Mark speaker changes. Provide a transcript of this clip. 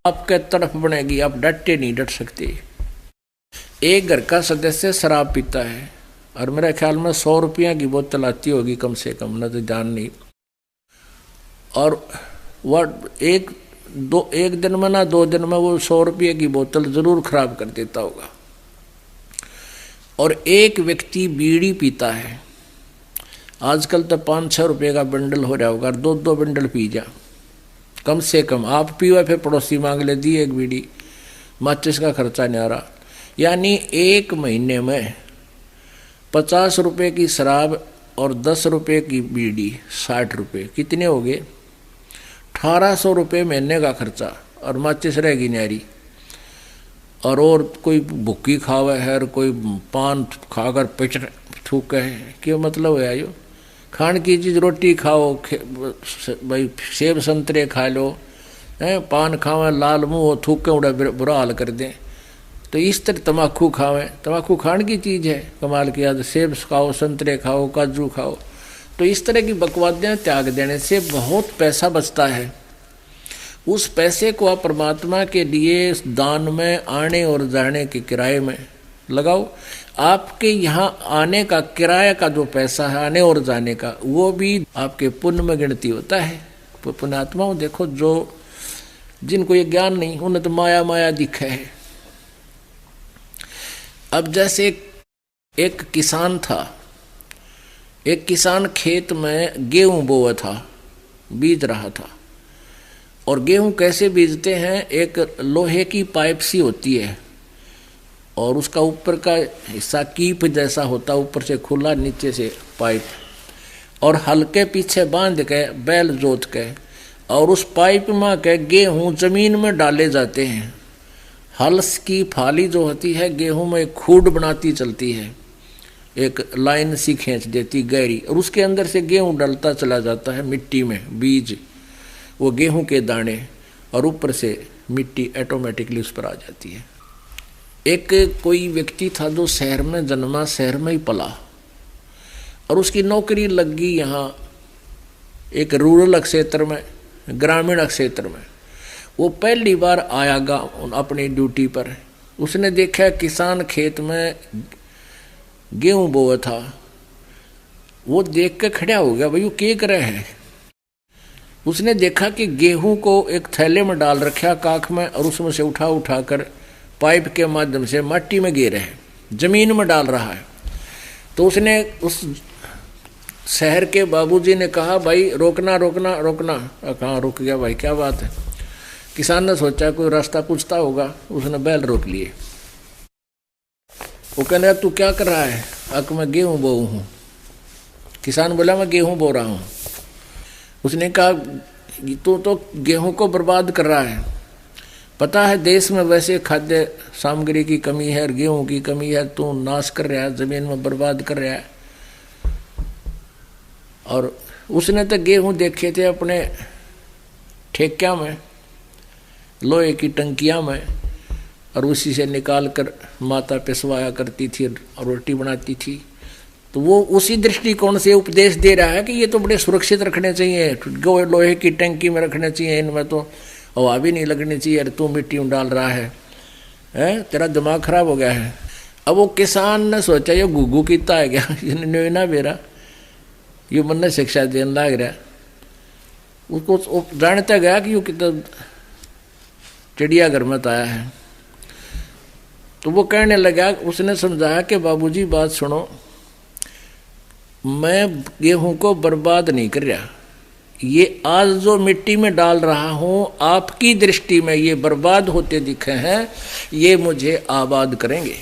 Speaker 1: आपके तरफ बनेगी, आप डटे नहीं डट सकते। एक घर का सदस्य शराब पीता है और मेरे ख्याल में 100 रुपया की बोतल आती होगी कम से कम, न तो जान नहीं, और वह एक दिन में ना 2 दिन में वो 100 रुपये की बोतल जरूर खराब कर देता होगा। और एक व्यक्ति बीड़ी पीता है, आजकल तो 5-6 रुपये का बंडल हो रहा होगा, 2-2 बंडल पी जा कम से कम। आप पीवा फिर पड़ोसी मांग ले दी एक बीड़ी, माचिस का खर्चा नहीं आ रहा। यानी एक महीने में 50 रुपये की शराब और 10 रुपये की बीड़ी, 60 रुपये, कितने हो गए? 1800 रुपये महीने का खर्चा, और माचिस रहेगी न्यारी। और कोई भुक्की खावे है और कोई पान खाकर पेट थूके है, क्यों मतलब है यो? खान की चीज़ रोटी खाओ, भाई सेब संतरे खा लो, पान खावे लाल मुँह थूके उड़ा बुरा हाल कर दें। तो इस तरह तम्बाकू खावें, तम्बाकू खाने की चीज़ है, कमाल की याद, सेब खाओ, संतरे खाओ, काजू खाओ। तो इस तरह की बकवादियाँ त्याग देने से बहुत पैसा बचता है। उस पैसे को आप परमात्मा के लिए दान में, आने और जाने के किराए में लगाओ। आपके यहाँ आने का किराए का जो पैसा है, आने और जाने का, वो भी आपके पुण्य में गिनती होता है। पुण्यात्माओं देखो, जो जिनको ये ज्ञान नहीं, उन्हें तो माया माया दिखा है। अब जैसे एक किसान था, एक किसान खेत में गेहूं बोया था, बीज रहा था। और गेहूं कैसे बीजते हैं? एक लोहे की पाइप सी होती है और उसका ऊपर का हिस्सा कीप जैसा होता, ऊपर से खुला, नीचे से पाइप, और हल्के पीछे बांध के बैल जोत के, और उस पाइप में के गेहूं जमीन में डाले जाते हैं। हल्स की फाली जो होती है गेहूं में एक खूड बनाती चलती है, एक लाइन सी खींच देती गहरी, और उसके अंदर से गेहूं डलता चला जाता है मिट्टी में, बीज, वो गेहूं के दाने, और ऊपर से मिट्टी ऑटोमेटिकली उस पर आ जाती है। एक कोई व्यक्ति था जो शहर में जन्मा, शहर में ही पला, और उसकी नौकरी लग गई यहाँ एक रूरल क्षेत्र में, ग्रामीण क्षेत्र में। वो पहली बार आया गाँव अपनी ड्यूटी पर। उसने देखा किसान खेत में गेहूं बोया था। वो देख के खड़ा हो गया, भाई वो क्या कर रहे हैं? उसने देखा कि गेहूं को एक थैले में डाल रखा काख में, और उसमें से उठा उठा कर पाइप के माध्यम से मिट्टी में गिर है, जमीन में डाल रहा है। तो उसने उस शहर के बाबूजी ने कहा, भाई रोकना रोकना रोकना। कहाँ रुक गया भाई, क्या बात है? किसान ने सोचा कोई रास्ता पूछता होगा, उसने बैल रोक लिए। वो कहने, तू क्या कर रहा है? अक मैं गेहूं बोऊ हूँ। किसान बोला, मैं गेहूं बो रहा हूँ। उसने कहा, तू तो गेहूं को बर्बाद कर रहा है, पता है देश में वैसे खाद्य सामग्री की कमी है और गेहूं की कमी है, तू नाश कर रहा है, जमीन में बर्बाद कर रहा है। और उसने तो गेहूं देखे थे अपने ठेक्या में, लोहे की टंकियां में, और उसी से निकाल कर माता पिसवाया करती थी और रोटी बनाती थी। तो वो उसी दृष्टिकोण से उपदेश दे रहा है कि ये तो बड़े सुरक्षित रखने चाहिए, लोहे की टंकी में रखने चाहिए, इनमें तो हवा भी नहीं लगनी चाहिए, और तू मिट्टी में डाल रहा है, तेरा दिमाग खराब हो गया है। अब वो किसान ने सोचा, ये गुगू कितना है क्या ना मेरा, ये मन ने शिक्षा देने लग रहा। उसको जानता गया कि ये कितना चिड़ियाघर में आया है। तो वो कहने लगा, उसने समझाया कि बाबूजी बात सुनो, मैं गेहूं को बर्बाद नहीं कर रहा, ये आज जो मिट्टी में डाल रहा हूं, आपकी दृष्टि में ये बर्बाद होते दिखे हैं, ये मुझे आबाद करेंगे।